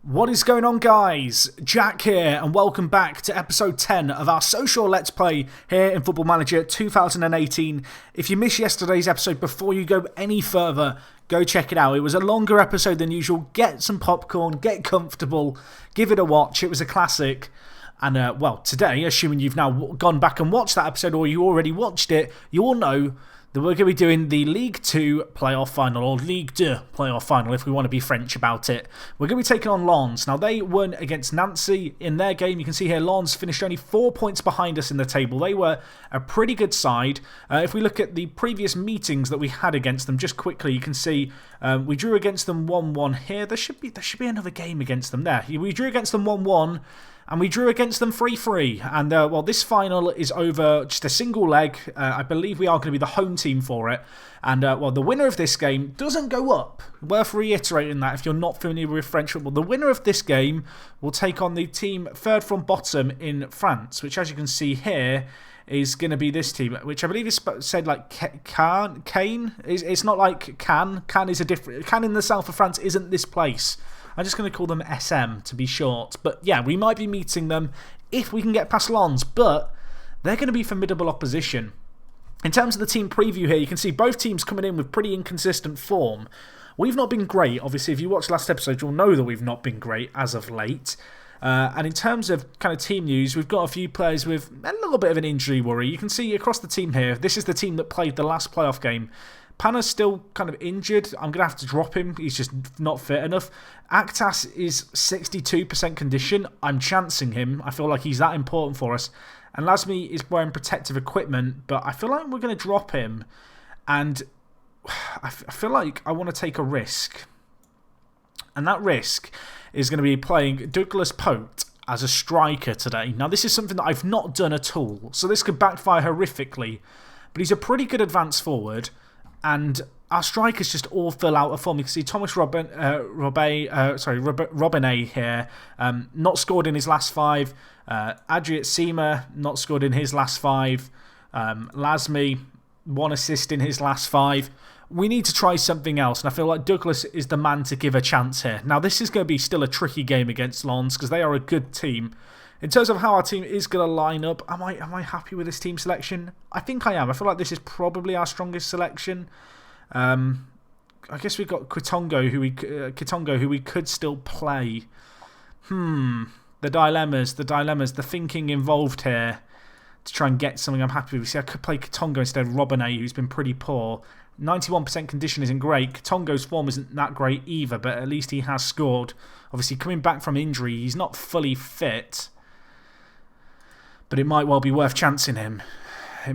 What is going on, guys? Jack here, and welcome back to episode 10 of our social Let's Play here in Football Manager 2018. If you missed yesterday's episode, before you go any further, go check it out. It was a longer episode than usual. Get some popcorn, get comfortable, give it a watch. It was a classic. And, well, today, assuming you've now gone back and watched that episode, or you already watched it, you all know that we're going to be doing the League 2 playoff final, or League 2 playoff final, if we want to be French about it. We're going to be taking on Lens. Now, they won against Nancy in their game. You can see here, Lens finished only 4 points behind us in the table. They were a pretty good side. If we look at the previous meetings that we had against them, just quickly, you can see we drew against them 1-1 here. There should be another game against them there. We drew against them 1-1. And we drew against them 3-3. And, well, this final is over just a single leg. I believe we are going to be the home team for it. And, well, the winner of this game doesn't go up. Worth reiterating that if you're not familiar with French football. The winner of this game will take on the team third from bottom in France, which, as you can see here, is going to be this team, which I believe is said like Caen. It's not like Cannes. Cannes is a different... Cannes in the south of France isn't this place. I'm just going to call them SM to be short. But yeah, we might be meeting them if we can get past Lens, but they're going to be formidable opposition. In terms of the team preview here, you can see both teams coming in with pretty inconsistent form. We've not been great. Obviously, if you watched last episode, you'll know that we've not been great as of late. And in terms of kind of team news, we've got a few players with a little bit of an injury worry. You can see across the team here, this is the team that played the last playoff game. Pana's still kind of injured. I'm going to have to drop him. He's just not fit enough. Actas is 62% condition. I'm chancing him. I feel like he's that important for us. And Lasmi is wearing protective equipment, but I feel like we're going to drop him. And I feel like I want to take a risk. And that risk is going to be playing Douglas Pote as a striker today. Now, this is something that I've not done at all, so this could backfire horrifically. But he's a pretty good advance forward. And our strikers just all fill out a form. You can see Thomas Robinet here, not scored in his last 5. Adriat Seema, not scored in his last 5. Lasmi, 1 assist in his last 5. We need to try something else, and I feel like Douglas is the man to give a chance here. Now, this is going to be still a tricky game against Lens because they are a good team. In terms of how our team is going to line up, am I happy with this team selection? I think I am. I feel like this is probably our strongest selection. I guess we've got Kitongo, who we could still play. The dilemmas, the thinking involved here to try and get something I'm happy with. See, I could play Kitongo instead of Robinet, who's been pretty poor. 91% condition isn't great. Kitongo's form isn't that great either, but at least he has scored. Obviously, coming back from injury, he's not fully fit. But it might well be worth chancing him. I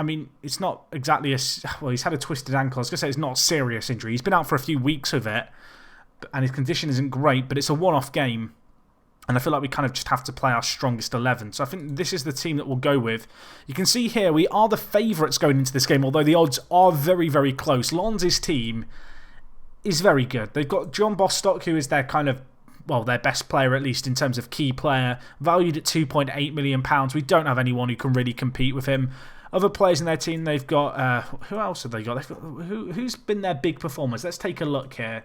mean, it's not exactly a... Well, he's had a twisted ankle. I was going to say it's not a serious injury. He's been out for a few weeks with it. And his condition isn't great, but it's a one-off game. And I feel like we kind of just have to play our strongest 11. So I think this is the team that we'll go with. You can see here, we are the favourites going into this game, although the odds are very, very close. Lens' team is very good. They've got John Bostock, who is their kind of... Well, their best player, at least in terms of key player, valued at £2.8 million. We don't have anyone who can really compete with him. Other players in their team, they've got... who else have they got? Who's been their big performers? Let's take a look here.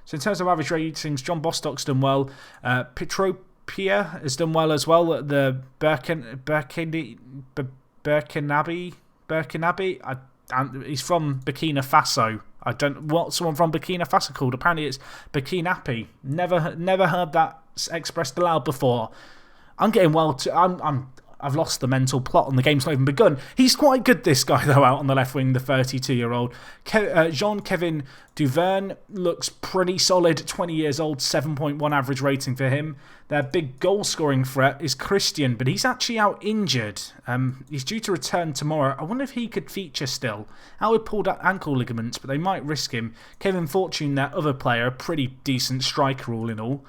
So in terms of average ratings, John Bostock's done well. Petropia has done well as well. The Burkinabe. He's from Burkina Faso. I don't know what someone from Burkina Faso called. Apparently it's Burkinabe. Never heard that expressed aloud before. I'm getting well. I've lost the mental plot and the game's not even begun. He's quite good, this guy, though, out on the left wing, the 32-year-old. Jean-Kevin Duverne looks pretty solid. 20 years old, 7.1 average rating for him. Their big goal-scoring threat is Christian, but he's actually out injured. He's due to return tomorrow. I wonder if he could feature still. Out with pulled ankle ligaments, but they might risk him. Kevin Fortune, their other player, a pretty decent striker all in all.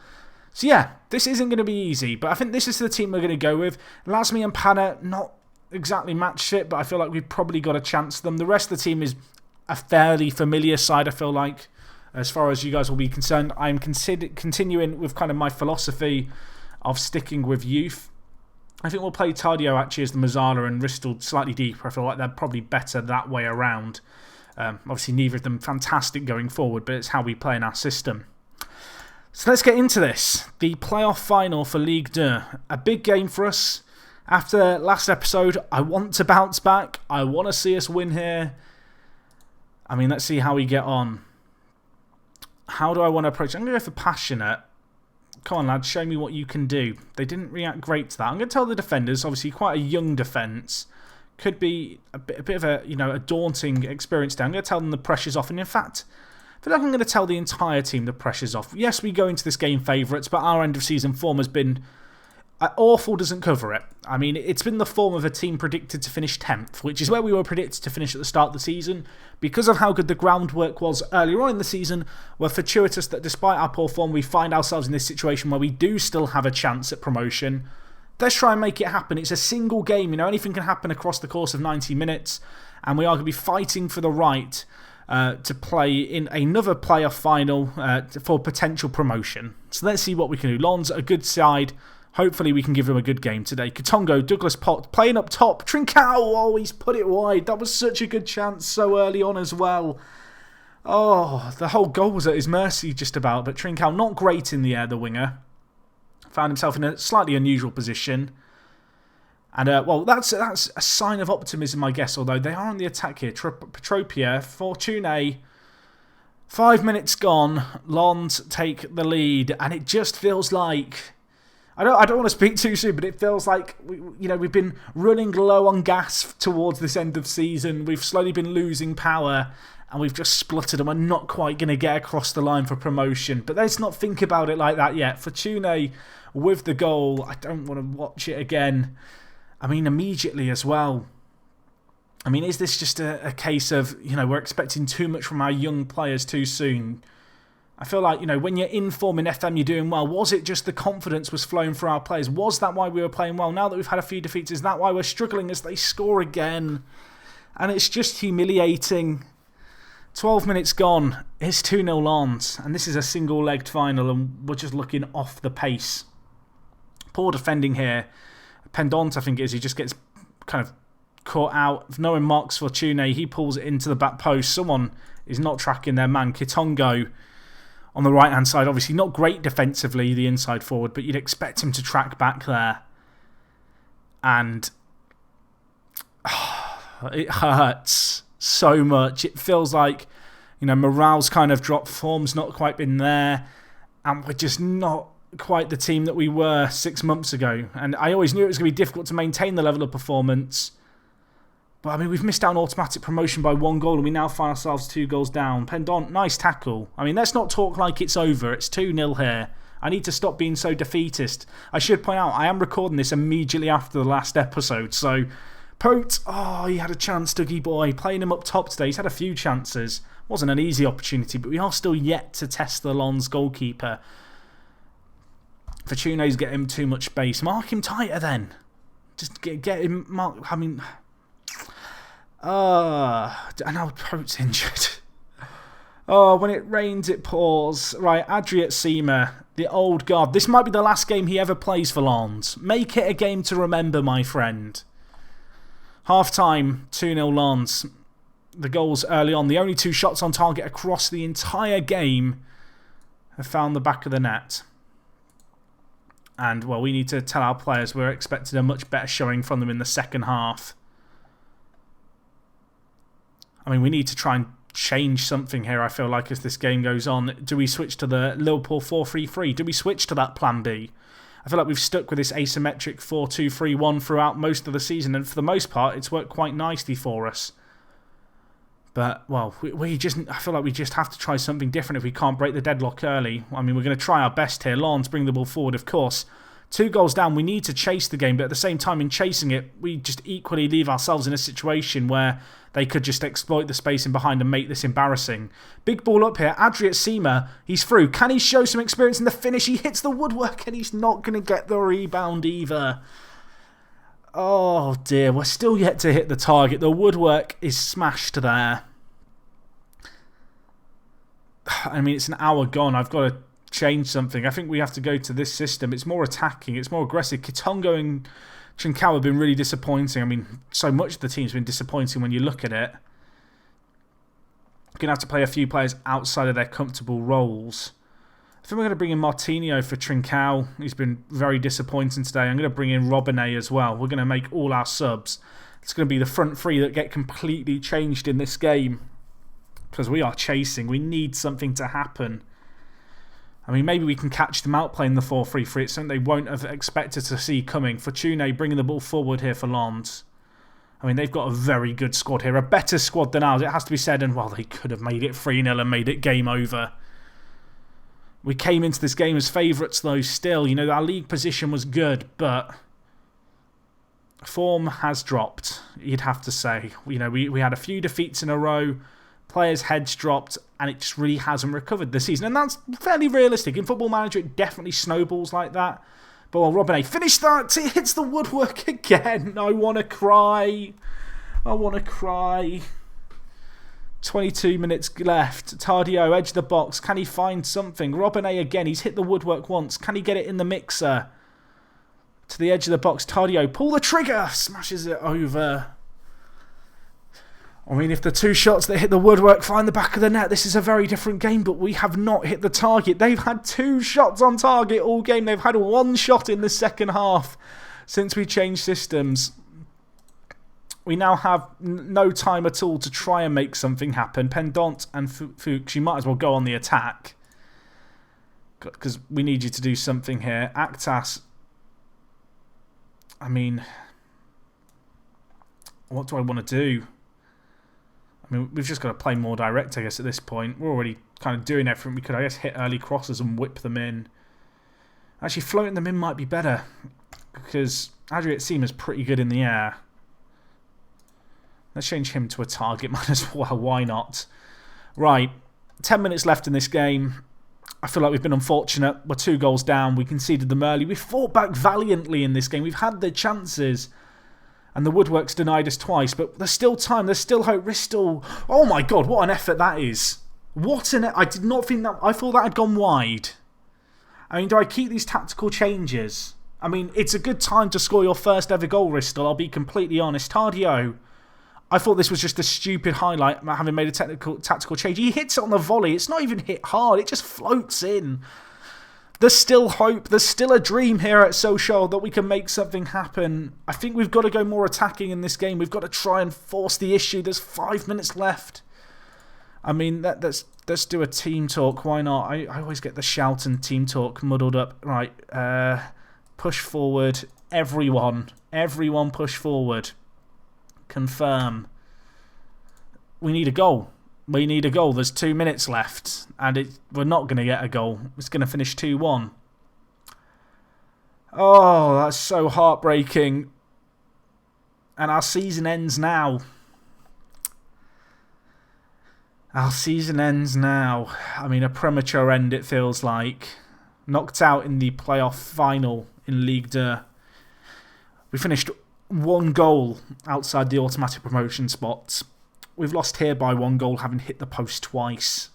So yeah, this isn't going to be easy, but I think this is the team we're going to go with. Lasmi and Pana, not exactly match fit, but I feel like we've probably got a chance. The rest of the team is a fairly familiar side, I feel like. As far as you guys will be concerned, I'm continuing with kind of my philosophy of sticking with youth. I think we'll play Tardio actually as the Mazzala and Ristel slightly deeper. I feel like they're probably better that way around. Obviously, neither of them fantastic going forward, but it's how we play in our system. So So let's get into this. The playoff final for Ligue 2. A big game for us. After last episode, I want to bounce back. I want to see us win here. I mean, let's see how we get on. How do I want to approach it? I'm going to go for passionate. Come on, lads, show me what you can do. They didn't react great to that. I'm going to tell the defenders, obviously quite a young defence. Could be a bit of a, a daunting experience there. I'm going to tell them the pressure's off. And in fact, I feel like I'm going to tell the entire team the pressure's off. Yes, we go into this game favourites, but our end of season form has been... awful doesn't cover it. I mean, it's been the form of a team predicted to finish 10th, which is where we were predicted to finish at the start of the season. Because of how good the groundwork was earlier on in the season, we're fortuitous that despite our poor form, we find ourselves in this situation where we do still have a chance at promotion. Let's try and make it happen. It's a single game, anything can happen across the course of 90 minutes, and we are going to be fighting for the right to play in another playoff final for potential promotion. So let's see what we can do. Lens, a good side. Hopefully we can give him a good game today. Katongo, Douglas Pot playing up top. Trincao, oh, he's put it wide. That was such a good chance so early on as well. Oh, the whole goal was at his mercy just about. But Trincao, not great in the air, the winger. Found himself in a slightly unusual position. And, well, that's a sign of optimism, I guess. Although they are on the attack here. Petropia, Fortune. 5 minutes gone. Lens take the lead. And it just feels like... I don't want to speak too soon, but it feels like we've been running low on gas towards this end of season. We've slowly been losing power, and we've just spluttered, and we're not quite going to get across the line for promotion. But let's not think about it like that yet. Fortune with the goal. I don't want to watch it again. I mean, immediately as well. I mean, is this just a case of we're expecting too much from our young players too soon? I feel like, when you're in form in FM, you're doing well. Was it just the confidence was flowing for our players? Was that why we were playing well? Now that we've had a few defeats, is that why we're struggling as they score again? And it's just humiliating. 12 minutes gone. It's 2-0 Lens. And this is a single-legged final, and we're just looking off the pace. Poor defending here. Pendant, I think it is. He just gets kind of caught out. No one marks Fortune. He pulls it into the back post. Someone is not tracking their man. Kitongo on the right-hand side, obviously not great defensively, the inside forward, but you'd expect him to track back there. And it hurts so much. It feels like, morale's kind of dropped, form's not quite been there, and we're just not quite the team that we were 6 months ago. And I always knew it was going to be difficult to maintain the level of performance. But, I mean, we've missed out on automatic promotion by 1 goal, and we now find ourselves 2 goals down. Pendant, nice tackle. I mean, let's not talk like it's over. It's 2-0 here. I need to stop being so defeatist. I should point out, I am recording this immediately after the last episode. So, Pote, oh, he had a chance, Dougie boy. Playing him up top today. He's had a few chances. Wasn't an easy opportunity, but we are still yet to test the Lens goalkeeper. Fortune's getting him too much space. Mark him tighter then. Just get him... I mean... and now Pote's injured. Oh, when it rains, it pours. Right, Adriat Seema, the old guard. This might be the last game he ever plays for Lens. Make it a game to remember, my friend. Half-time, 2-0 Lens. The goals early on. The only 2 shots on target across the entire game have found the back of the net. And, well, we need to tell our players we're expecting a much better showing from them in the second half. I mean, we need to try and change something here, I feel like, as this game goes on. Do we switch to the Liverpool 4-3-3? Do we switch to that plan B? I feel like we've stuck with this asymmetric 4-2-3-1 throughout most of the season, and for the most part, it's worked quite nicely for us. But, well, I feel like we just have to try something different if we can't break the deadlock early. I mean, we're going to try our best here. Lens bring the ball forward, of course. 2 goals down, we need to chase the game, but at the same time, in chasing it, we just equally leave ourselves in a situation where they could just exploit the space in behind and make this embarrassing. Big ball up here. Adriat Seema, he's through. Can he show some experience in the finish? He hits the woodwork and he's not going to get the rebound either. Oh dear, we're still yet to hit the target. The woodwork is smashed there. I mean, it's an hour gone. I've got to change something. I think we have to go to this system. It's more attacking. It's more aggressive. Kitongo and Trincao have been really disappointing. I mean, so much of the team's been disappointing when you look at it. Going to have to play a few players outside of their comfortable roles. I think we're going to bring in Martinho for Trincao. He's been very disappointing today. I'm going to bring in Robinet as well. We're going to make all our subs. It's going to be the front three that get completely changed in this game. Because we are chasing. We need something to happen. I mean, maybe we can catch them out playing the 4-3-3. It's something they won't have expected to see coming. Fortune bringing the ball forward here for Lens. I mean, they've got a very good squad here. A better squad than ours, it has to be said. And, well, they could have made it 3-0 and made it game over. We came into this game as favourites, though, still. You know, our league position was good, but form has dropped, you'd have to say. You know, we had a few defeats in a row. Players' heads dropped, and it just really hasn't recovered this season. And that's fairly realistic. In Football Manager, it definitely snowballs like that. But while Robinet finished that, it hits the woodwork again. I want to cry. I want to cry. 22 minutes left. Tardio, edge of the box. Can he find something? Robinet again. He's hit the woodwork once. Can he get it in the mixer? To the edge of the box. Tardio, pull the trigger. Smashes it over. I mean, if the two shots that hit the woodwork find the back of the net, this is a very different game, but we have not hit the target. They've had 2 shots on target all game. They've had 1 shot in the second half since we changed systems. We now have no time at all to try and make something happen. Pendant and Fuchs, you might as well go on the attack. Because we need you to do something here. Actas, I mean, what do I want to do? I mean, we've just got to play more direct, I guess, at this point. We're already kind of doing everything we could. I guess hit early crosses and whip them in. Actually, floating them in might be better. Because Adriat Seamer's pretty good in the air. Let's change him to a target man as well. Why not? Right. 10 minutes left in this game. I feel like we've been unfortunate. We're 2 goals down. We conceded them early. We fought back valiantly in this game. We've had the chances. And the woodwork's denied us twice. But there's still time. There's still hope. Bristol. Oh my God. What an effort that is. What an... I did not think that... I thought that had gone wide. I mean, do I keep these tactical changes? I mean, it's a good time to score your first ever goal, Bristol. I'll be completely honest. Tardio... I thought this was just a stupid highlight, having made a tactical change. He hits it on the volley. It's not even hit hard. It just floats in. There's still hope. There's still a dream here at Sochaux that we can make something happen. I think we've got to go more attacking in this game. We've got to try and force the issue. There's 5 minutes left. I mean, let's do a team talk. Why not? I always get the shout and team talk muddled up. Right. Push forward. Everyone push forward. Confirm. We need a goal. We need a goal. There's 2 minutes left. And we're not going to get a goal. It's going to finish 2-1. Oh, that's so heartbreaking. And our season ends now. Our season ends now. I mean, a premature end, it feels like. Knocked out in the playoff final in Ligue 2. We finished 1 goal outside the automatic promotion spots. We've lost here by 1 goal, having hit the post twice.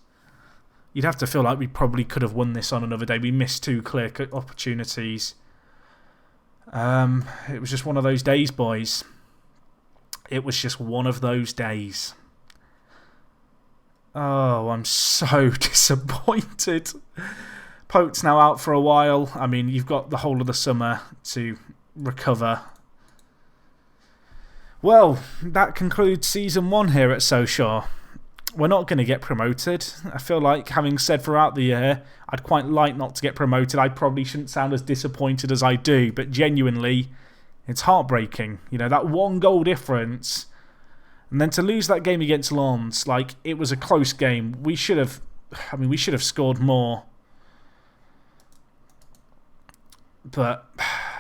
You'd have to feel like we probably could have won this on another day. We missed 2 clear opportunities. It was just one of those days, boys. It was just one of those days. Oh, I'm so disappointed. Pote's now out for a while. I mean, you've got the whole of the summer to recover. Well, that concludes Season 1 here at Sochaux. We're not going to get promoted. I feel like, having said throughout the year, I'd quite like not to get promoted. I probably shouldn't sound as disappointed as I do, but genuinely, it's heartbreaking. You know, that 1 goal difference, and then to lose that game against Lens, like, it was a close game. We should have scored more. But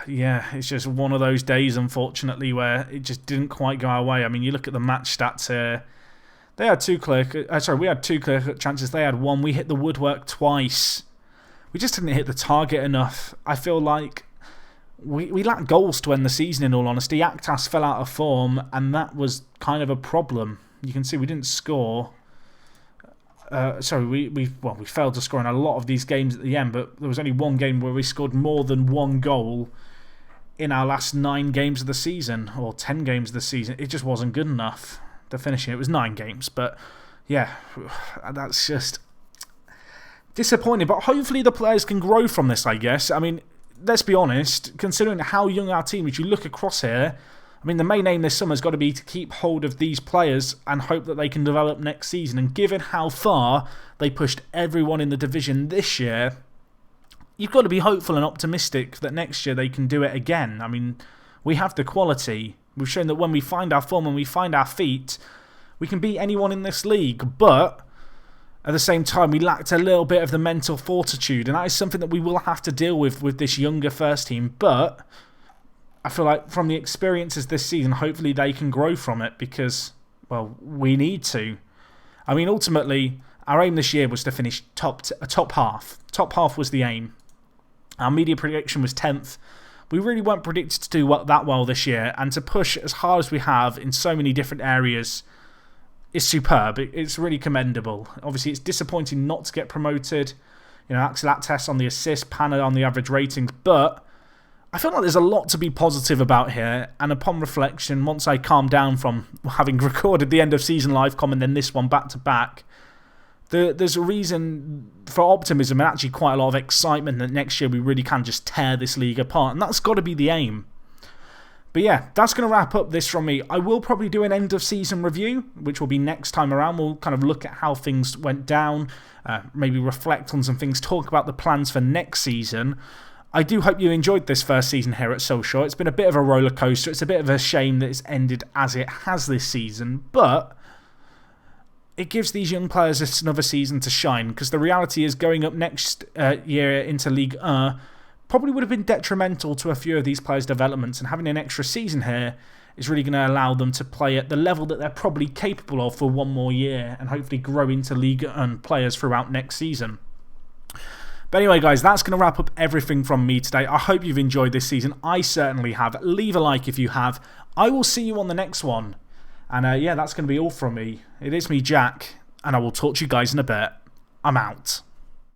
yeah, it's just one of those days, unfortunately, where it just didn't quite go our way. I mean, you look at the match stats here. They had 2 clear... we had 2 clear chances. They had 1. We hit the woodwork twice. We just didn't hit the target enough. I feel like we lacked goals to end the season, in all honesty. Actas fell out of form, and that was kind of a problem. You can see we didn't score. We failed to score in a lot of these games at the end, but there was only 1 game where we scored more than 1 goal in our last 9 games of the season, or 10 games of the season. It just wasn't good enough. The finishing, it was 9 games, but yeah, that's just disappointing, but hopefully the players can grow from this, I guess. I mean, let's be honest, considering how young our team is, you look across here, I mean, the main aim this summer has got to be to keep hold of these players and hope that they can develop next season. And given how far they pushed everyone in the division this year, you've got to be hopeful and optimistic that next year they can do it again. I mean, we have the quality. We've shown that when we find our form and we find our feet, we can beat anyone in this league. But at the same time, we lacked a little bit of the mental fortitude, and that is something that we will have to deal with this younger first team. But I feel like from the experiences this season, hopefully they can grow from it because, well, we need to. I mean, ultimately, our aim this year was to finish top half. Top half was the aim. Our media prediction was 10th. We really weren't predicted to do that well this year, and to push as hard as we have in so many different areas is superb. It's really commendable. Obviously, it's disappointing not to get promoted. You know, Axel Attes on the assist, Panna on the average ratings, but I feel like there's a lot to be positive about here, and upon reflection, once I calm down from having recorded the end of season live com and then this one back to back, there's a reason for optimism and actually quite a lot of excitement that next year we really can just tear this league apart, and that's got to be the aim. But yeah, that's going to wrap up this from me. I will probably do an end of season review, which will be next time around. We'll kind of look at how things went down, maybe reflect on some things, talk about the plans for next season. I do hope you enjoyed this first season here at Sochaux. It's been a bit of a roller coaster. It's a bit of a shame that it's ended as it has this season, but it gives these young players another season to shine, because the reality is going up next year into Ligue 1 probably would have been detrimental to a few of these players' developments, and having an extra season here is really going to allow them to play at the level that they're probably capable of for one more year and hopefully grow into Ligue 1 players throughout next season. But anyway, guys, that's going to wrap up everything from me today. I hope you've enjoyed this season. I certainly have. Leave a like if you have. I will see you on the next one. And yeah, that's going to be all from me. It is me, Jack, and I will talk to you guys in a bit. I'm out.